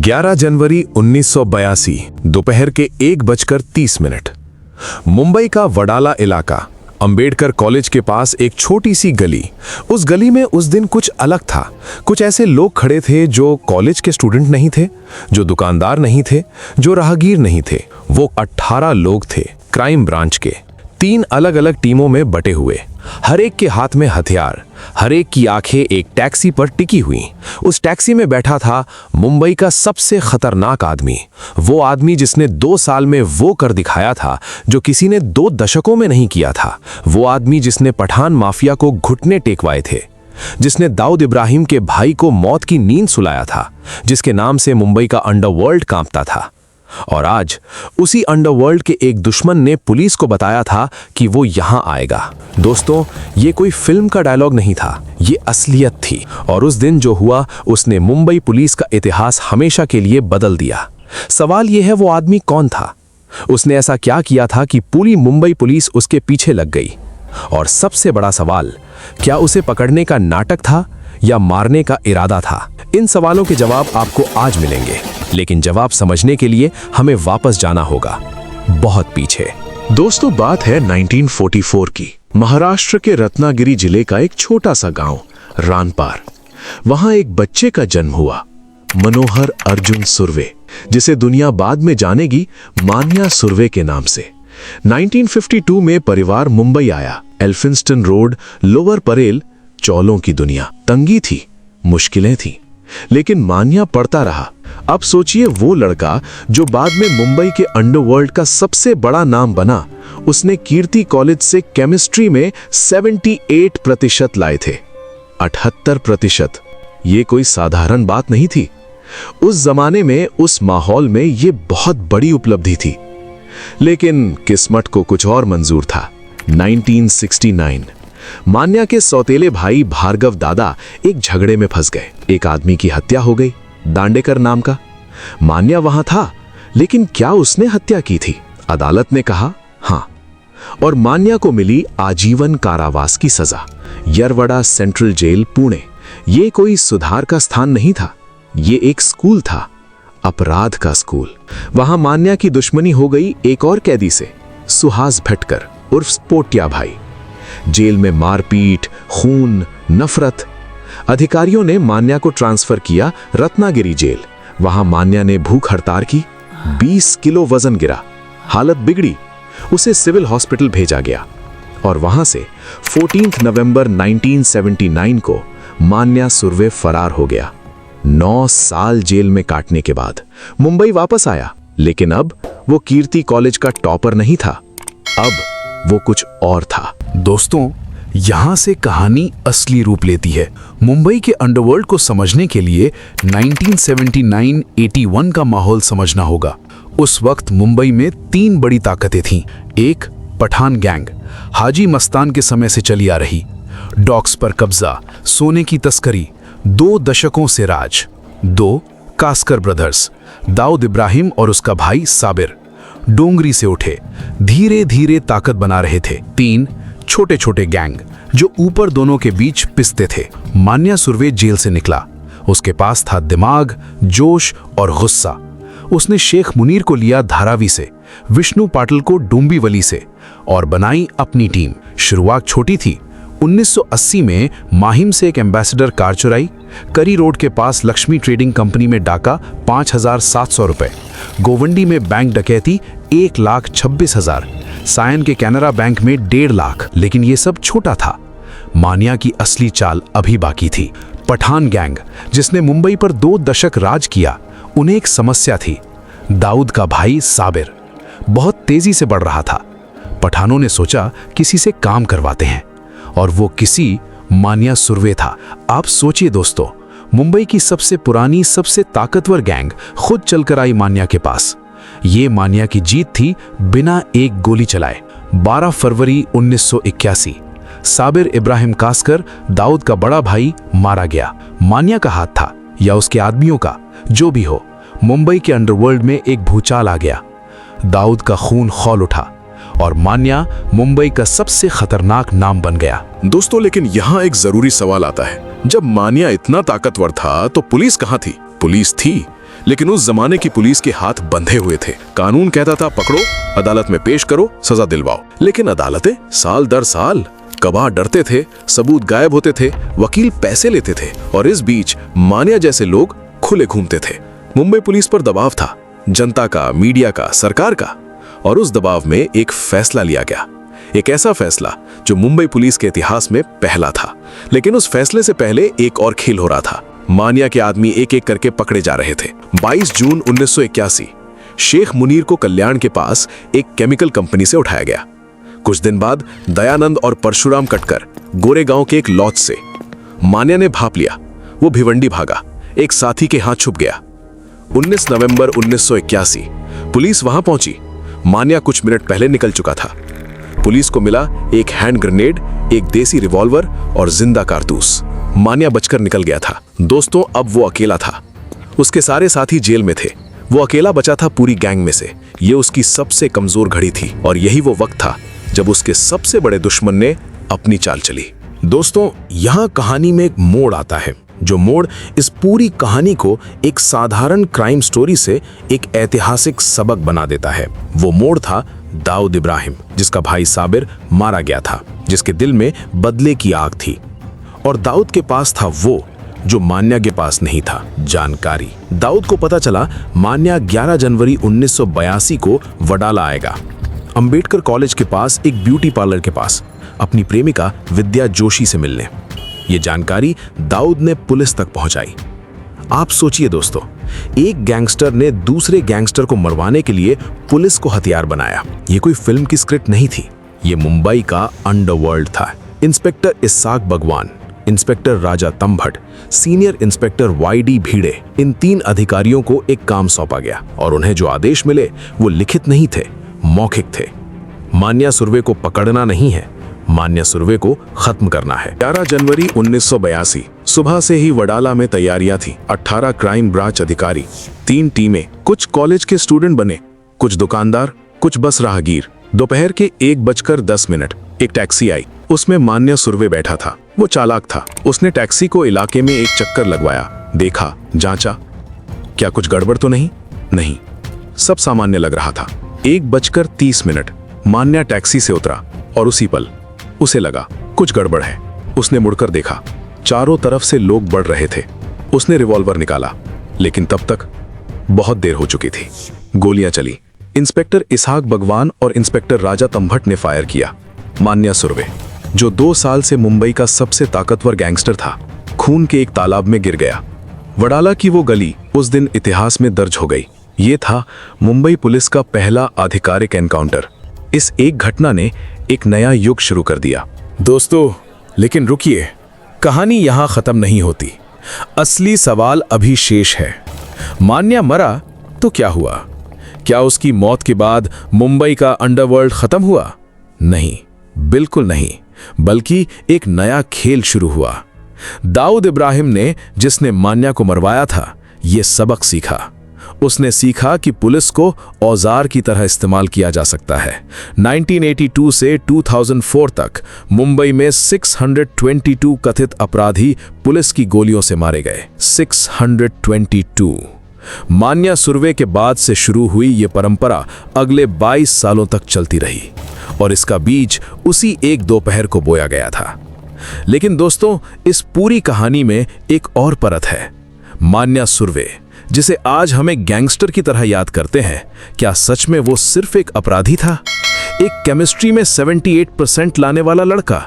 11 जनवरी 1982 दोपहर के 1:30 मुंबई का वडाला इलाका, अंबेडकर कॉलेज के पास एक छोटी सी गली। उस गली में उस दिन कुछ अलग था। कुछ ऐसे लोग खड़े थे जो कॉलेज के स्टूडेंट नहीं थे, जो दुकानदार नहीं थे, जो राहगीर नहीं थे। वो 18 लोग थे, क्राइम ब्रांच के, 3 अलग अलग टीमों में बटे हुए। हर एक के हाथ में हथियार, हर एक की आंखें एक टैक्सी पर टिकी हुई। उस टैक्सी में बैठा था मुंबई का सबसे खतरनाक आदमी, वो आदमी जिसने 2 साल में वो कर दिखाया था जो किसी ने 2 दशकों में नहीं किया था। वो आदमी जिसने पठान माफिया को घुटने टेकवाए थे, जिसने दाऊद इब्राहिम के भाई को मौत की नींद सुलाया था, जिसके नाम से मुंबई का अंडरवर्ल्ड कांपता था। और आज उसी अंडरवर्ल्ड के एक दुश्मन ने पुलिस को बताया था कि वो यहां आएगा। दोस्तों, ये कोई फिल्म का डायलॉग नहीं था, ये असलियत थी। और उस दिन जो हुआ, उसने मुंबई पुलिस का इतिहास हमेशा के लिए बदल दिया। सवाल यह है, वो आदमी कौन था? उसने ऐसा क्या किया था कि पूरी मुंबई पुलिस उसके पीछे लग गई? और सबसे बड़ा सवाल, क्या उसे पकड़ने का नाटक था या मारने का इरादा था? इन सवालों के जवाब आपको आज मिलेंगे, लेकिन जवाब समझने के लिए हमें वापस जाना होगा, बहुत पीछे। दोस्तों, बात है 1944 की। महाराष्ट्र के रत्नागिरी जिले का एक छोटा सा गांव रानपार। वहां एक बच्चे का जन्म हुआ, मनोहर अर्जुन सुर्वे, जिसे दुनिया बाद में जानेगी मान्या सुर्वे के नाम से। 1952 में परिवार मुंबई आया। एल्फिंस्टन रोड, लोअर परेल, चौलों की दुनिया। तंगी थी, मुश्किलें थी, लेकिन मान्या पढ़ता रहा। अब सोचिए, वो लड़का जो बाद में मुंबई के अंडरवर्ल्ड का सबसे बड़ा नाम बना, उसने कीर्ति कॉलेज से केमिस्ट्री में 78% लाए थे। 78%, ये कोई साधारण बात नहीं थी। उस जमाने में, उस माहौल में ये बहुत बड़ी उपलब्धि थी। लेकिन किस्मत को कुछ और मंजूर था। 1969 मान्या के सौतेले भाई भार्गव दादा एक झगड़े में फंस गए। एक आदमी की हत्या हो गई, दांडेकर नाम का। मान्या वहां था, लेकिन क्या उसने हत्या की थी? अदालत ने कहा हां, और मान्या को मिली आजीवन कारावास की सजा। Yerawada central jail, Pune. ये कोई सुधार का स्थान नहीं था, ये एक स्कूल था, अपराध का स्कूल। वहां मान्या की दुश्मनी हो गई एक और कैदी से, सुहास भटकर उर्फ स्पोटिया भाई। जेल में मारपीट, खून, नफरत। अधिकारियों ने मान्या को ट्रांसफर किया रत्नागिरी जेल। वहां मान्या ने भूख हड़ताल की, 20 किलो वजन गिरा, हालत बिगड़ी, उसे सिविल हॉस्पिटल भेजा गया। और वहां से 14 नवंबर 1979 को मान्या सुर्वे फरार हो गया। 9 साल जेल में काटने के बाद मुंबई वापस आया, लेकिन अब वो कीर्ति कॉलेज का टॉपर नहीं था, अब वो कुछ और था। दोस्तों, यहां से कहानी असली रूप लेती है। मुंबई के अंडरवर्ल्ड को समझने के लिए 1979-81 का माहौल समझना होगा। उस वक्त मुंबई में 3 बड़ी ताकतें थीं। एक, पठान गैंग, हाजी मस्तान के समय से चली आ रही। डॉक्स पर कब्जा, सोने की तस्करी, 2 दशकों से राज। 2, कास्कर ब्रदर्स, दाऊद इब्राहिम और उसका भाई साबिर, डोंगरी से उठे, धीरे धीरे ताकत बना रहे थे। 3, छोटे छोटे गैंग जो ऊपर दोनों के बीच पिसते थे। मान्या सुर्वे जेल से निकला। उसके पास था दिमाग, जोश और गुस्सा। उसने शेख मुनीर को लिया धारावी से, विष्णु पाटिल को डोंबिवली से, और बनाई अपनी टीम। शुरुआत छोटी थी। 1980 में माहिम से एक एम्बेसडर कार चुराई, करी रोड के पास लक्ष्मी ट्रेडिंग कंपनी में डाका 5,700 रुपए, गोवंडी में बैंक डकैती 1,26,000, सायन के कैनरा बैंक में 1.5 लाख। लेकिन ये सब छोटा था। मान्या की असली चाल अभी बाकी थी। पठान गैंग, जिसने मुंबई पर 2 दशक राज किया, उन्हें एक समस्या थी। दाऊद का भाई साबिर बहुत तेजी से बढ़ रहा था। पठानों ने सोचा किसी से काम करवाते हैं, और वो किसी मान्या सुर्वे था। आप सोचिए दोस्तों, मुंबई की सबसे पुरानी, सबसे ताकतवर गैंग खुद चलकर आई मान्या के पास। ये मान्या की जीत थी बिना एक गोली चलाए। 12 फरवरी 1981 साबिर इब्राहिम कास्कर, दाऊद का बड़ा भाई, मारा गया। मान्या का हाथ था या उसके आदमियों का, जो भी हो, मुंबई के अंडरवर्ल्ड में एक भूचाल आ गया। दाऊद का खून खौल उठा और मान्या मुंबई का सबसे खतरनाक नाम बन गया। दोस्तों, लेकिन यहाँ एक जरूरी सवाल आता है। जब मान्या इतना ताकतवर था तो पुलिस कहाँ थी? पुलिस थी, लेकिन उस जमाने की पुलिस के हाथ बंधे हुए थे। कानून कहता था पकड़ो, अदालत में पेश करो, सजा दिलवाओ। लेकिन अदालतें साल दर साल, गवाह डरते थे, सबूत गायब होते थे, वकील पैसे लेते थे, और इस बीच मान्या जैसे लोग खुले घूमते थे। मुंबई पुलिस पर दबाव था, जनता का, मीडिया का, सरकार का, और उस दबाव में एक फैसला लिया गया। एक ऐसा फैसला जो मुंबई पुलिस के इतिहास में पहला था। लेकिन उस फैसले से पहले एक और खेल हो रहा था। मान्या के आदमी एक एक करके पकड़े जा रहे थे। 22 जून 1981 शेख मुनीर को कल्याण के पास एक केमिकल कंपनी से उठाया गया। कुछ दिन बाद दयानंद और परशुराम कटकर गोरेगांव के एक लॉज से। मान्या ने भाप लिया, वो भिवंडी भागा, एक साथी के हाथ छुप गया। 19 नवंबर 1981 पुलिस वहां पहुंची। मान्या कुछ मिनट पहले निकल चुका था। पुलिस को मिला एक हैंड ग्रेनेड, एक देसी रिवॉल्वर और जिंदा कारतूस। मान्या बचकर निकल गया था। दोस्तों, अब वो अकेला था। उसके सारे साथी जेल में थे। वो अकेला बचा था पूरी गैंग में से। ये उसकी सबसे कमजोर घड़ी थी, और यही वो वक्त था जब उसके सबसे बड़े दुश्मन ने अपनी चाल चली। दोस्तों, यहाँ कहानी में एक मोड़ आता है, जो मोड़ इस पूरी कहानी को एक साधारण क्राइम स्टोरी से एक ऐतिहासिक सबक बना देता है। वो मोड़ था दाऊद इब्राहिम, जिसका भाई साबिर मारा गया था, जिसके दिल में बदले की आग थी। और दाऊद के पास था वो जो मान्या के पास नहीं था, जानकारी। दाऊद को पता चला मान्या 11 जनवरी 1982 को वडाला आएगा, अंबेडकर कॉलेज के पास एक ब्यूटी पार्लर के पास, अपनी प्रेमिका विद्या जोशी से मिलने। ये जानकारी दाऊद ने पुलिस तक पहुंचाई। आप सोचिए दोस्तों, एक गैंगस्टर ने दूसरे गैंगस्टर को मरवाने के लिए पुलिस को हथियार बनाया। ये कोई फिल्म की स्क्रिप्ट नहीं थी, ये मुंबई का अंडरवर्ल्ड था। इंस्पेक्टर इस्साक भगवान, इंस्पेक्टर राजा तंभट, सीनियर इंस्पेक्टर YD भीड़े, इन 3 अधिकारियों को एक काम सौंपा गया, और उन्हें जो आदेश मिले वो लिखित नहीं थे, मौखिक थे। मान्या सुर्वे को पकड़ना नहीं है, मान्या सुर्वे को खत्म करना है। 11 जनवरी 1982 सुबह से ही वडाला में तैयारियां थी। 18 क्राइम ब्रांच अधिकारी, 3 टीमें, कुछ कॉलेज के स्टूडेंट बने, कुछ दुकानदार, कुछ बस राहगीर। दोपहर के 1:10 एक टैक्सी आई। उसमें मान्या सुर्वे बैठा था। वो चालाक था। उसने टैक्सी को इलाके में एक चक्कर लगवाया, देखा, जांचा, क्या कुछ गड़बड़ तो नहीं? नहीं, सब सामान्य लग रहा था। 1:30 मान्या टैक्सी से उतरा, और उसी पल उसे लगा कुछ गड़बड़ है। उसने मुड़कर देखा, चारों तरफ से लोग बढ़ रहे थे। उसने रिवॉल्वर निकाला, लेकिन तब तक बहुत देर हो चुकी थी। गोलियां चली। इंस्पेक्टर इस्हाक भगवान और इंस्पेक्टर राजा तंभट ने फायर किया। मान्या सुर्वे, जो 2 साल से मुंबई का सबसे ताकतवर गैंगस्टर था, खून के एक तालाब में गिर गया। वडाला की वो गली उस दिन इतिहास में दर्ज हो गई। ये था मुंबई पुलिस का पहला आधिकारिक एनकाउंटर। इस एक घटना ने एक नया युग शुरू कर दिया। दोस्तों, लेकिन रुकिए, कहानी यहां खत्म नहीं होती। असली सवाल अभी शेष है। मान्या मरा तो क्या हुआ? क्या उसकी मौत के बाद मुंबई का अंडरवर्ल्ड खत्म हुआ? नहीं, बिल्कुल नहीं, बल्कि एक नया खेल शुरू हुआ। दाऊद इब्राहिम ने, जिसने मान्या को मरवाया था, यह सबक सीखा। उसने सीखा कि पुलिस को औजार की तरह इस्तेमाल किया जा सकता है। 1982 से 2004 तक मुंबई में 622 कथित अपराधी पुलिस की गोलियों से मारे गए। 622। मान्या सुर्वे के बाद से शुरू हुई ये परंपरा अगले 22 सालों तक चलती रही, और इसका बीज उसी एक दोपहर को बोया गया था। लेकिन दोस्तों, इस पूरी कहानी में एक और परत है। मान्या सुर्वे, जिसे आज हमें गैंगस्टर की तरह याद करते हैं, क्या सच में वो सिर्फ एक अपराधी था? एक केमिस्ट्री में 78% लाने वाला लड़का,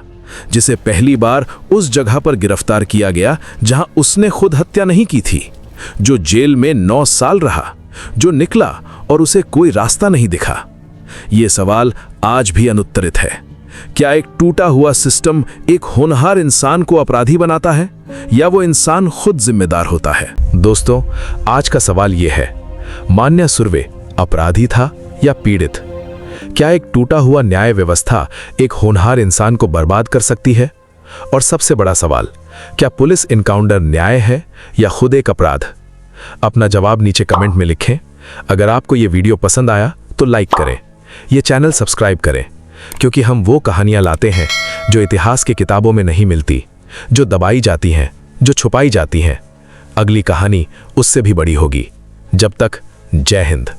जिसे पहली बार उस जगह पर गिरफ्तार किया गया जहां उसने खुद हत्या नहीं की थी, जो जेल में 9 साल रहा, जो निकला और उसे कोई रास्ता नहीं दिखा। ये सवाल आज भी अनुत्तरित है। क्या एक टूटा हुआ सिस्टम एक होनहार इंसान को अपराधी बनाता है, या वो इंसान खुद जिम्मेदार होता है? दोस्तों, आज का सवाल यह है, मान्या सुर्वे अपराधी था या पीड़ित? क्या एक टूटा हुआ न्याय व्यवस्था एक होनहार इंसान को बर्बाद कर सकती है? और सबसे बड़ा सवाल, क्या पुलिस इनकाउंटर न्याय है या खुद एक अपराध? अपना जवाब नीचे कमेंट में लिखें। अगर आपको ये वीडियो पसंद आया तो लाइक करें, ये चैनल सब्सक्राइब करें, क्योंकि हम वो कहानियां लाते हैं जो इतिहास की किताबों में नहीं मिलती, जो दबाई जाती हैं, जो छुपाई जाती हैं। अगली कहानी उससे भी बड़ी होगी। जब तक जय हिंद।